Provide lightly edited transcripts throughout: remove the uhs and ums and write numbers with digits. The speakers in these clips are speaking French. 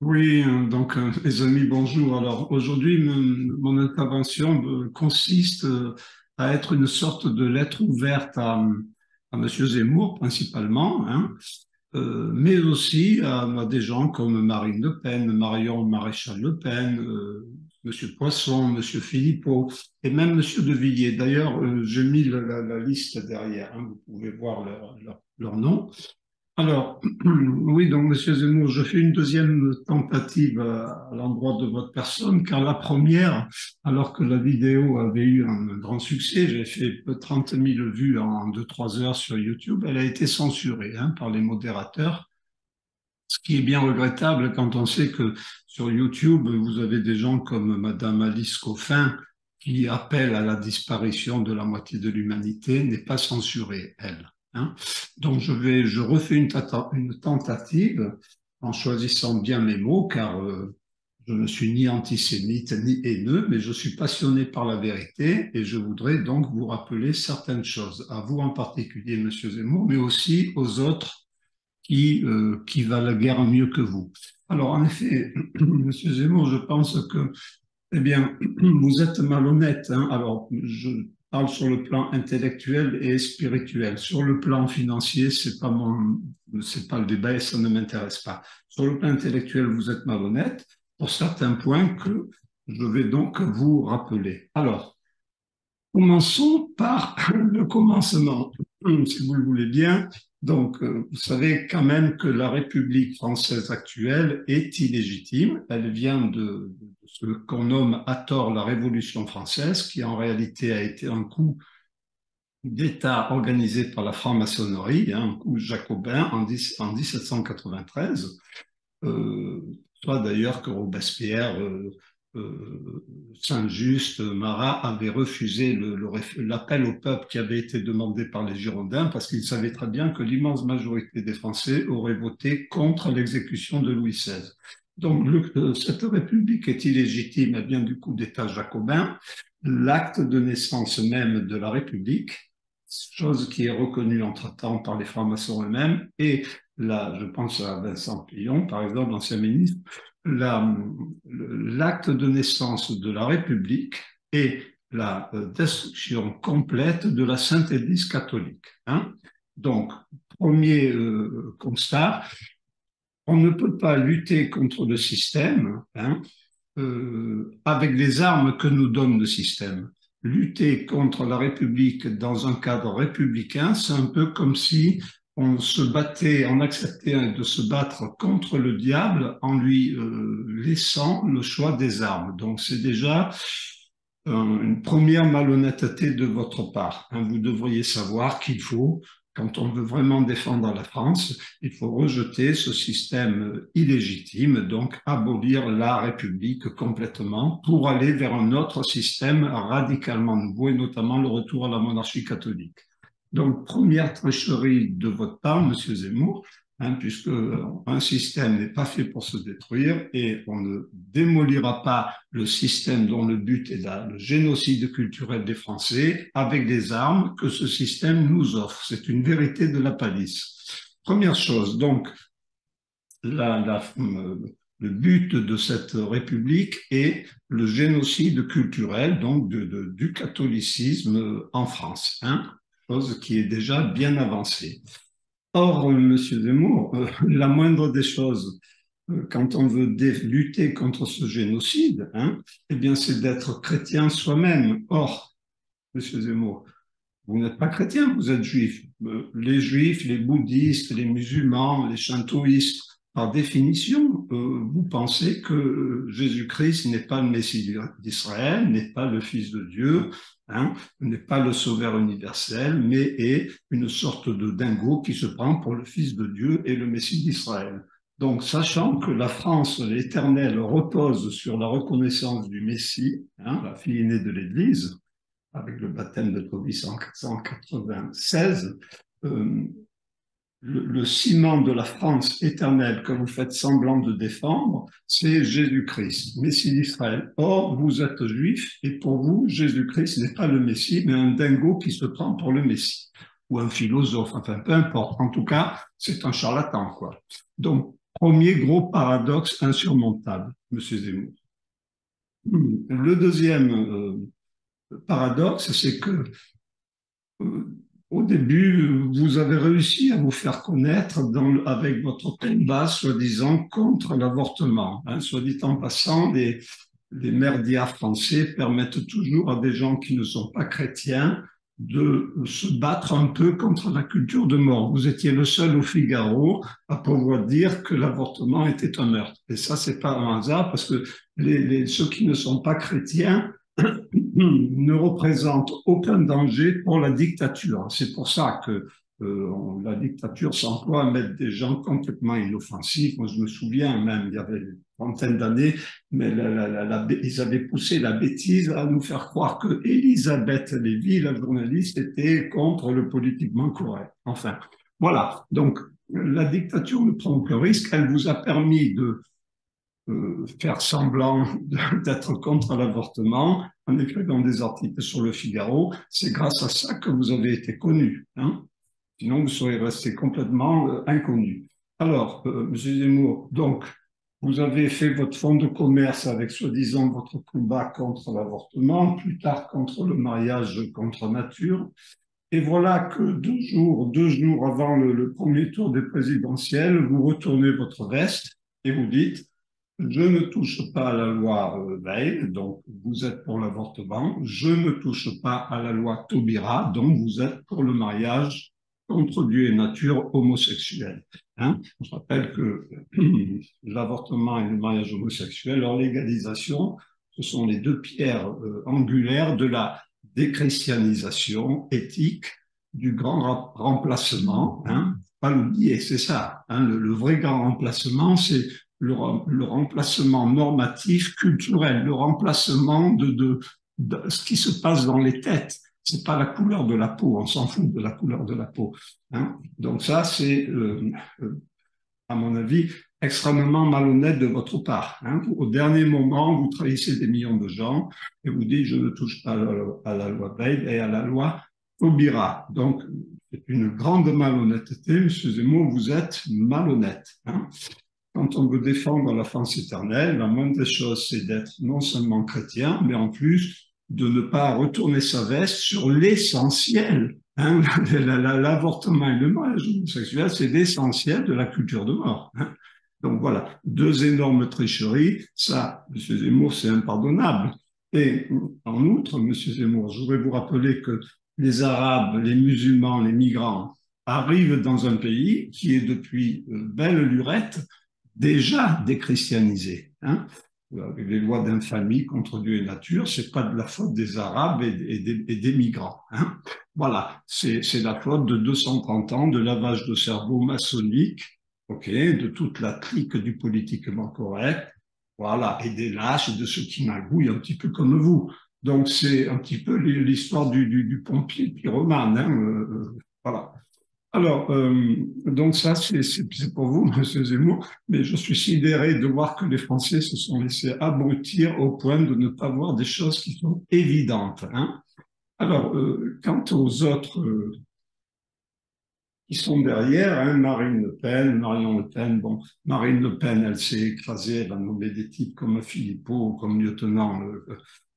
Oui, donc les amis, bonjour. Alors aujourd'hui, mon intervention consiste à être une sorte de lettre ouverte à Monsieur Zemmour principalement, hein, mais aussi à des gens comme Marine Le Pen, Marion Maréchal Le Pen, Monsieur Poisson, Monsieur Philippot et même Monsieur De Villiers. D'ailleurs, j'ai mis la liste derrière, hein, vous pouvez voir leur nom. Alors, oui, donc, Monsieur Zemmour, je fais une deuxième tentative à l'endroit de votre personne, car la première, alors que la vidéo avait eu un grand succès, j'ai fait 30 000 vues en 2, 3 heures sur YouTube, elle a été censurée, hein, par les modérateurs, ce qui est bien regrettable quand on sait que sur YouTube, vous avez des gens comme Madame Alice Coffin qui appelle à la disparition de la moitié de l'humanité, n'est pas censurée, elle, hein. Donc je refais une tentative en choisissant bien mes mots, car je ne suis ni antisémite ni haineux, mais je suis passionné par la vérité et je voudrais donc vous rappeler certaines choses, à vous en particulier, Monsieur Zemmour, mais aussi aux autres qui va la guerre mieux que vous. Alors, en effet, Monsieur Zemmour, je pense que, eh bien, vous êtes malhonnête, hein. Alors, je parle sur le plan intellectuel et spirituel. Sur le plan financier, c'est pas le débat et ça ne m'intéresse pas. Sur le plan intellectuel, vous êtes malhonnête pour certains points que je vais donc vous rappeler. Alors, commençons par le commencement, si vous le voulez bien. Donc, vous savez quand même que la République française actuelle est illégitime. Elle vient de ce qu'on nomme à tort la Révolution française, qui en réalité a été un coup d'État organisé par la franc-maçonnerie, hein, un coup jacobin en 1793. Soit d'ailleurs que Robespierre, Saint-Just, Marat avaient refusé l'appel au peuple qui avait été demandé par les Girondins parce qu'ils savaient très bien que l'immense majorité des Français auraient voté contre l'exécution de Louis XVI. Donc cette République est illégitime, elle vient du coup d'État jacobin. L'acte de naissance même de la République, chose qui est reconnue entre-temps par les francs-maçons eux-mêmes, et là, je pense à Vincent Peillon, par exemple, l'ancien ministre, l'acte de naissance de la République et la destruction complète de la Sainte Église catholique, hein. Donc, premier constat, on ne peut pas lutter contre le système, hein, avec les armes que nous donne le système. Lutter contre la République dans un cadre républicain, c'est un peu comme si on se battait, on acceptait de se battre contre le diable en lui laissant le choix des armes. Donc c'est déjà une première malhonnêteté de votre part, hein. Vous devriez savoir qu'il faut, quand on veut vraiment défendre la France, il faut rejeter ce système illégitime, donc abolir la République complètement pour aller vers un autre système radicalement nouveau et notamment le retour à la monarchie catholique. Donc, première tricherie de votre part, Monsieur Zemmour, hein, puisque un système n'est pas fait pour se détruire et on ne démolira pas le système dont le but est le génocide culturel des Français avec des armes que ce système nous offre. C'est une vérité de la palisse. Première chose, donc, le but de cette République est le génocide culturel donc du catholicisme en France, hein, chose qui est déjà bien avancée. Or, Monsieur Zemmour, la moindre des choses, quand on veut lutter contre ce génocide, hein, eh bien, c'est d'être chrétien soi-même. Or, Monsieur Zemmour, vous n'êtes pas chrétien, vous êtes juif. Les juifs, les bouddhistes, les musulmans, les shintoïstes, par définition, vous pensez que Jésus-Christ n'est pas le Messie d'Israël, n'est pas le Fils de Dieu, hein, n'est pas le Sauveur universel, mais est une sorte de dingo qui se prend pour le Fils de Dieu et le Messie d'Israël. Donc, sachant que la France, l'éternelle, repose sur la reconnaissance du Messie, hein, la fille aînée de l'Église, avec le baptême de Clovis en 496, le ciment de la France éternelle que vous faites semblant de défendre, c'est Jésus-Christ, Messie d'Israël. Or, vous êtes juif et pour vous, Jésus-Christ n'est pas le Messie, mais un dingo qui se prend pour le Messie, ou un philosophe, enfin peu importe. En tout cas, c'est un charlatan, quoi. Donc, Premier gros paradoxe insurmontable, Monsieur Zemmour. Le deuxième paradoxe, c'est que euh, au début, vous avez réussi à vous faire connaître avec votre combat, soi-disant, contre l'avortement. Hein. Soit dit en passant, les merdias français permettent toujours à des gens qui ne sont pas chrétiens de se battre un peu contre la culture de mort. Vous étiez le seul au Figaro à pouvoir dire que l'avortement était un meurtre. Et ça, c'est pas un hasard parce que ceux qui ne sont pas chrétiens ne représente aucun danger pour la dictature. C'est pour ça que la dictature s'emploie à mettre des gens complètement inoffensifs. Moi, je me souviens même, il y avait une trentaine d'années, mais ils avaient poussé la bêtise à nous faire croire que Elisabeth Lévy, la journaliste, était contre le politiquement correct. Enfin, voilà. Donc, la dictature ne prend aucun risque. Elle vous a permis de faire semblant d'être contre l'avortement en écrivant des articles sur le Figaro. C'est grâce à ça que vous avez été connu. Hein. Sinon, vous seriez resté complètement inconnu. Alors, M. Zemmour, donc, vous avez fait votre fonds de commerce avec soi-disant votre combat contre l'avortement, plus tard contre le mariage contre nature. Et voilà que deux jours avant le premier tour des présidentielles, vous retournez votre veste et vous dites je ne touche pas à la loi Veil, donc vous êtes pour l'avortement. Je ne touche pas à la loi Taubira, donc vous êtes pour le mariage contre Dieu et nature homosexuel. Hein. Je rappelle que l'avortement et le mariage homosexuel, leur légalisation, ce sont les deux pierres angulaires de la déchristianisation éthique du grand remplacement. Hein. Pas l'oublier, c'est ça. Hein. Le vrai grand remplacement, c'est le remplacement normatif culturel, le remplacement de ce qui se passe dans les têtes. C'est pas la couleur de la peau, on s'en fout de la couleur de la peau. Hein. Donc ça, c'est, à mon avis, extrêmement malhonnête de votre part. Hein. Au dernier moment, vous trahissez des millions de gens et vous dites je ne touche pas à la loi Veil et à la loi Taubira. Donc, c'est une grande malhonnêteté, M. Zemmour, vous êtes malhonnête. Hein. Quand on veut défendre la France éternelle, la moindre des choses, c'est d'être non seulement chrétien, mais en plus de ne pas retourner sa veste sur l'essentiel. Hein. L'avortement et le mariage homosexuel, c'est l'essentiel de la culture de mort. Hein. Donc voilà, deux énormes tricheries. Ça, M. Zemmour, c'est impardonnable. Et en outre, M. Zemmour, je voudrais vous rappeler que les Arabes, les musulmans, les migrants arrivent dans un pays qui est depuis belle lurette déjà déchristianisé. Hein. Avec les lois d'infamie contre Dieu et nature, c'est pas de la faute des Arabes et des migrants. Hein. Voilà, c'est la faute de 230 ans de lavage de cerveau maçonnique, ok, de toute la clique du politiquement correct, voilà, et des lâches et de ceux qui magouillent un petit peu comme vous. Donc c'est un petit peu l'histoire du pompier pyromane. Hein, voilà. Alors, donc ça, c'est pour vous, Monsieur Zemmour, mais je suis sidéré de voir que les Français se sont laissés abrutir au point de ne pas voir des choses qui sont évidentes. Hein. Alors, quant aux autres qui sont derrière, hein, Marine Le Pen, Marion Le Pen, bon, Marine Le Pen, elle s'est écrasée, elle a nommé des types comme Philippot, comme lieutenant,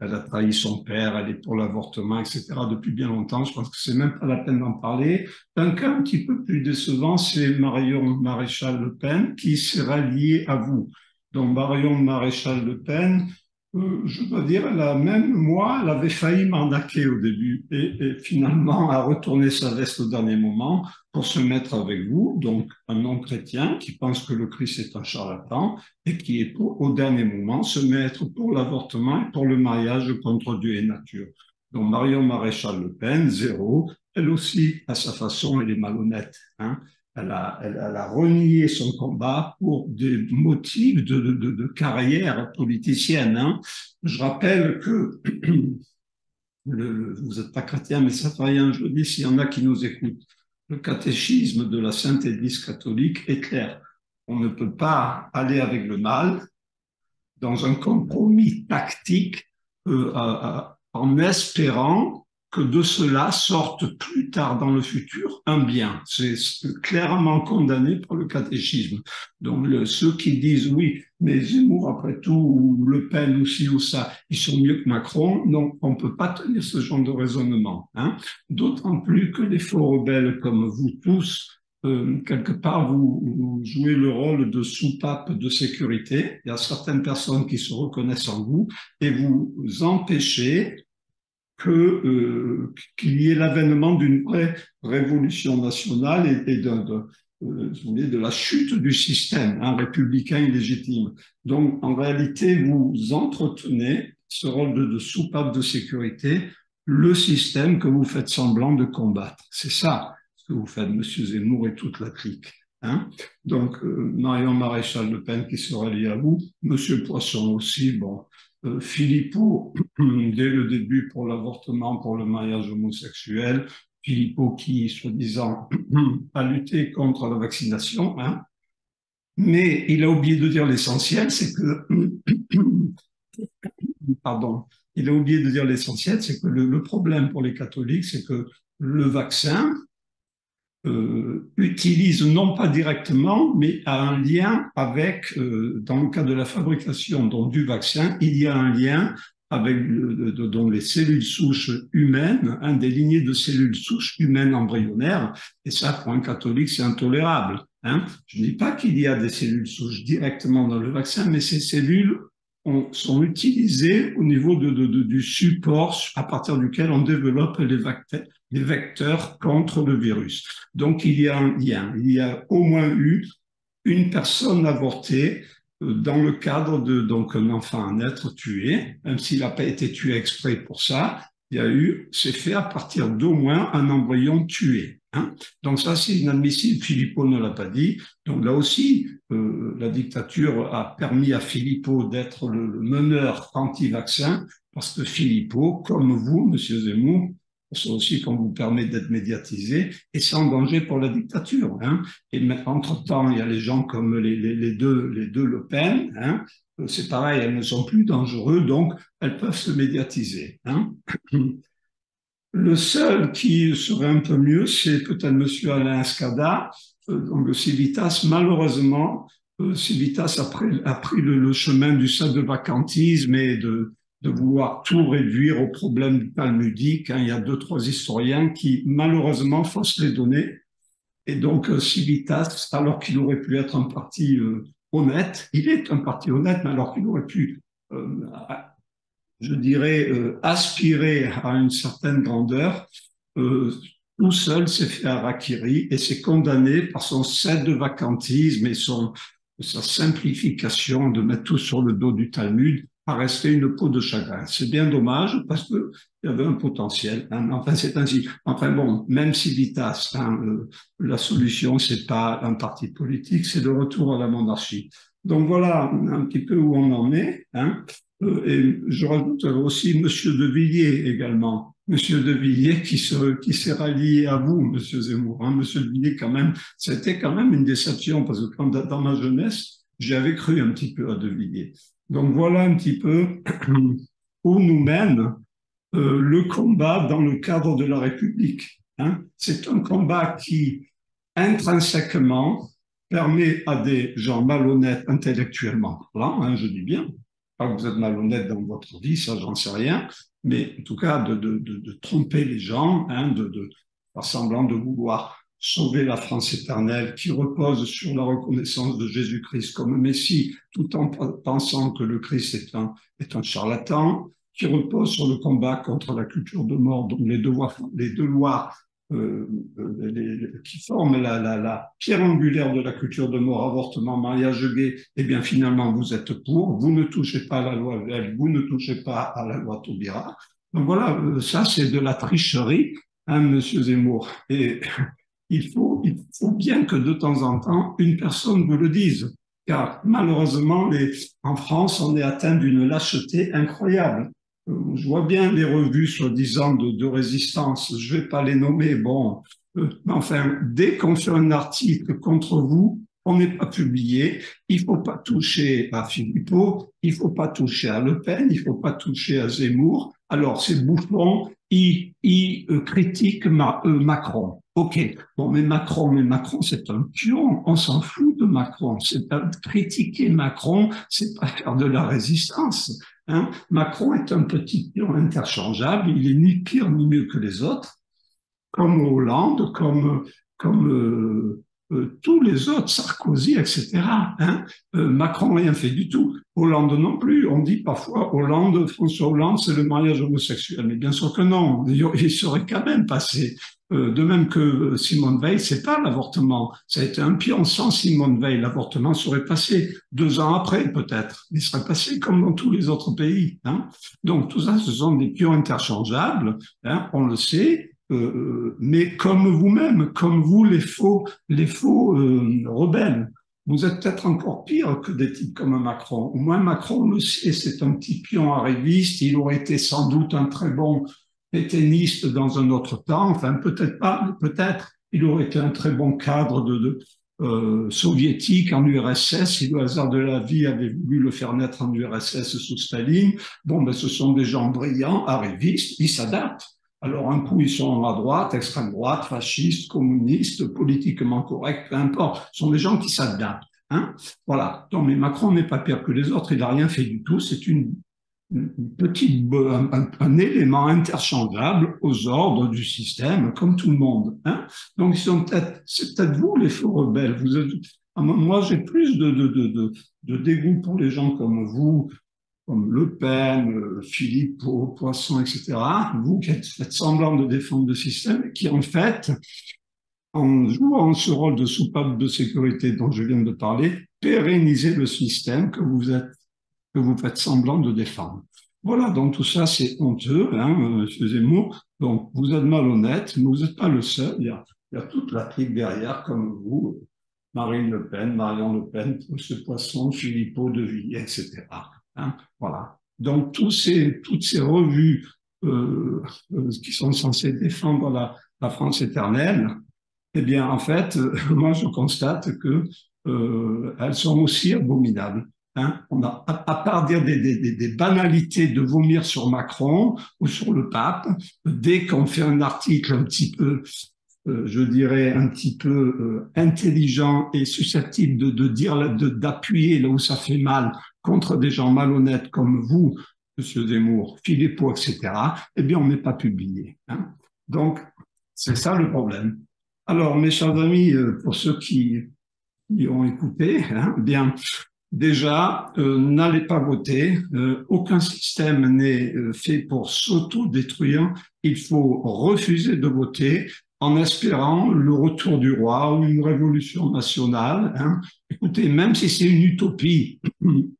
elle a trahi son père, elle est pour l'avortement, etc. depuis bien longtemps, je pense que c'est même pas la peine d'en parler. Un cas un petit peu plus décevant, c'est Marion Maréchal Le Pen qui s'est ralliée à vous. Donc Marion Maréchal Le Pen, je dois dire, même moi, elle avait failli m'arnaquer au début et finalement a retourné sa veste au dernier moment pour se mettre avec vous, donc un non-chrétien qui pense que le Christ est un charlatan et qui est pour, au dernier moment, se mettre pour l'avortement et pour le mariage contre Dieu et nature. Donc Marion Maréchal Le Pen, zéro. Elle aussi, à sa façon, elle est malhonnête. Hein. Elle a renié son combat pour des motifs de carrière politicienne. Hein. Je rappelle que vous n'êtes pas chrétien, mais ça fait rien, je le dis s'il y en a qui nous écoutent. Le catéchisme de la Sainte Église catholique est clair. On ne peut pas aller avec le mal dans un compromis tactique en espérant que de cela sorte plus tard dans le futur un bien. C'est clairement condamné par le catéchisme. Donc ceux qui disent oui, mais Zemmour après tout, ou Le Pen ou ci ou ça, ils sont mieux que Macron, non, on ne peut pas tenir ce genre de raisonnement. Hein. D'autant plus que les faux rebelles comme vous tous, quelque part, vous jouez le rôle de soupape de sécurité. Il y a certaines personnes qui se reconnaissent en vous et vous empêchez qu'il y ait l'avènement d'une vraie révolution nationale et de la chute du système républicain illégitime. Donc, en réalité, vous entretenez ce rôle de soupape de sécurité, le système que vous faites semblant de combattre. C'est ça ce que vous faites, M. Zemmour et toute la clique. Hein. Donc, Marion Maréchal Le Pen qui se rallie à vous, M. Poisson aussi, bon, Philippot, dès le début pour l'avortement, pour le mariage homosexuel, Philippot qui, soi-disant, a lutté contre la vaccination, hein. Mais il a oublié de dire l'essentiel, c'est que, pardon, il a oublié de dire l'essentiel, c'est que le problème pour les catholiques, c'est que le vaccin utilise non pas directement, mais a un lien avec, dans le cas de la fabrication donc, du vaccin, il y a un lien avec donc les cellules souches humaines, des lignées de cellules souches humaines embryonnaires, et ça, pour un catholique, c'est intolérable. Hein. Je ne dis pas qu'il y a des cellules souches directement dans le vaccin, mais ces cellules sont utilisées au niveau du support à partir duquel on développe les vecteurs contre le virus. Donc, il y a un lien. Il y a au moins eu une personne avortée dans le cadre de donc un enfant à naître tué, même s'il n'a pas été tué exprès pour ça, c'est fait à partir d'au moins un embryon tué. Hein. Donc ça, c'est inadmissible. Philippot ne l'a pas dit. Donc là aussi, la dictature a permis à Philippot d'être le meneur anti-vaccin, parce que Philippot, comme vous, Monsieur Zemmour, c'est aussi qu'on vous permet d'être médiatisé, et c'est en danger pour la dictature. Hein. Et entre-temps, il y a les gens comme les deux Le Pen, hein. C'est pareil, elles ne sont plus dangereuses, donc elles peuvent se médiatiser. Hein. Le seul qui serait un peu mieux, c'est peut-être M. Alain Escada, donc de Civitas. Malheureusement, Civitas a pris le chemin du sadovacantisme et de vouloir tout réduire au problème talmudique. Hein. Il y a 2-3 historiens qui, malheureusement, faussent les données. Et donc, Civitas, alors qu'il aurait pu être un parti honnête, il est un parti honnête, mais alors qu'il aurait pu, je dirais, aspirer à une certaine grandeur, tout seul s'est fait harakiri et s'est condamné par son sadovacantisme et sa simplification de mettre tout sur le dos du Talmud à rester une peau de chagrin. C'est bien dommage parce qu'il y avait un potentiel. Hein. Enfin, c'est ainsi. Enfin bon, même si Vitas, hein, la solution, c'est pas un parti politique, c'est le retour à la monarchie. Donc voilà un petit peu où on en est. Hein. Et je rajouterai aussi Monsieur de Villiers également. Monsieur de Villiers qui s'est rallié à vous, Monsieur Zemmour. Hein. Monsieur de Villiers, quand même, c'était quand même une déception parce que dans ma jeunesse, j'avais cru un petit peu à de Villiers. Donc voilà un petit peu où nous mène le combat dans le cadre de la République. Hein. C'est un combat qui, intrinsèquement, permet à des gens malhonnêtes intellectuellement, là, hein, je dis bien, pas que vous êtes malhonnête dans votre vie, ça j'en sais rien, mais en tout cas de tromper les gens, hein, de faire semblant de vouloir sauver la France éternelle qui repose sur la reconnaissance de Jésus-Christ comme Messie, tout en pensant que le Christ est un charlatan, qui repose sur le combat contre la culture de mort, donc les deux lois qui forment la pierre angulaire de la culture de mort, avortement, mariage gay, eh bien finalement vous êtes pour, vous ne touchez pas à la loi Veil, vous ne touchez pas à la loi Taubira. Donc voilà, ça c'est de la tricherie, hein, Monsieur Zemmour. Et il faut bien que de temps en temps, une personne vous le dise. Car malheureusement, en France, on est atteint d'une lâcheté incroyable. Je vois bien les revues soi-disant de résistance, je ne vais pas les nommer, bon, mais enfin, dès qu'on fait un article contre vous, on n'est pas publié, il ne faut pas toucher à Philippot, il ne faut pas toucher à Le Pen, il ne faut pas toucher à Zemmour, alors c'est bouffon, critique Macron. Ok, bon, mais Macron, c'est un pion, on s'en fout de Macron. C'est pas critiquer Macron, c'est pas faire de la résistance. Hein. Macron est un petit pion interchangeable, il est ni pire ni mieux que les autres, comme Hollande, comme tous les autres, Sarkozy, etc. Hein. Macron rien fait du tout. Hollande non plus. On dit parfois Hollande, François Hollande, c'est le mariage homosexuel. Mais bien sûr que non. Il serait quand même passé. De même que Simone Veil, c'est pas l'avortement. Ça a été un pion sans Simone Veil. L'avortement serait passé 2 ans après, peut-être. Il serait passé comme dans tous les autres pays. Hein. Donc tout ça, ce sont des pions interchangeables. Hein, on le sait. Mais comme vous-même, comme vous, les faux rebelles, vous êtes peut-être encore pire que des types comme Macron. Au moins Macron le sait, c'est un petit pion arriviste. Il aurait été sans doute un très bon pétainiste dans un autre temps. Enfin, peut-être pas, mais peut-être. Il aurait été un très bon cadre soviétique en URSS. Si le hasard de la vie avait voulu le faire naître en URSS sous Staline, bon, ben, ce sont des gens brillants, arrivistes, ils s'adaptent. Alors, un coup, ils sont à droite, extrême droite, fascistes, communistes, politiquement corrects, peu importe. Ce sont des gens qui s'adaptent. Hein. Voilà. Donc, mais Macron n'est pas pire que les autres. Il n'a rien fait du tout. C'est un élément interchangeable aux ordres du système, comme tout le monde. Hein. Donc, c'est peut-être vous, les faux rebelles. Moi, j'ai plus de dégoût pour les gens comme vous, comme Le Pen, Philippot, Poisson, etc., vous qui faites semblant de défendre le système, qui en fait, en jouant ce rôle de soupape de sécurité dont je viens de parler, pérennisez le système que vous faites semblant de défendre. Voilà, donc tout ça, c'est honteux, hein, M. Zemmour. Donc, vous êtes malhonnête, mais vous n'êtes pas le seul. Il y a toute la clique derrière, comme vous, Marine Le Pen, Marion Le Pen, M. Poisson, Philippot, De Villiers, etc. Hein, voilà. Donc, toutes ces revues qui sont censées défendre la France éternelle, eh bien, en fait, moi, je constate que elles sont aussi abominables. Hein. On a, à part dire des banalités de vomir sur Macron ou sur le pape, dès qu'on fait un article un petit peu je dirais, un petit peu intelligent et susceptible d'appuyer là où ça fait mal contre des gens malhonnêtes comme vous, Monsieur Zemmour, Philippot, etc., eh bien, on n'est pas publié. Hein. Donc, c'est ça le problème. Alors, mes chers amis, pour ceux qui ont écouté, hein, bien, déjà, n'allez pas voter. Aucun système n'est fait pour s'auto-détruire. Il faut refuser de voter en espérant le retour du roi ou une révolution nationale. Hein. Écoutez, même si c'est une utopie,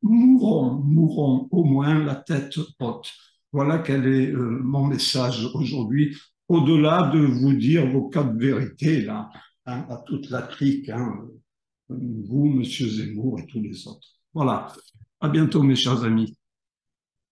mourons au moins la tête haute. Voilà quel est mon message aujourd'hui, au-delà de vous dire vos quatre vérités là, hein, à toute la clique. Hein, vous, Monsieur Zemmour et tous les autres. Voilà. À bientôt, mes chers amis.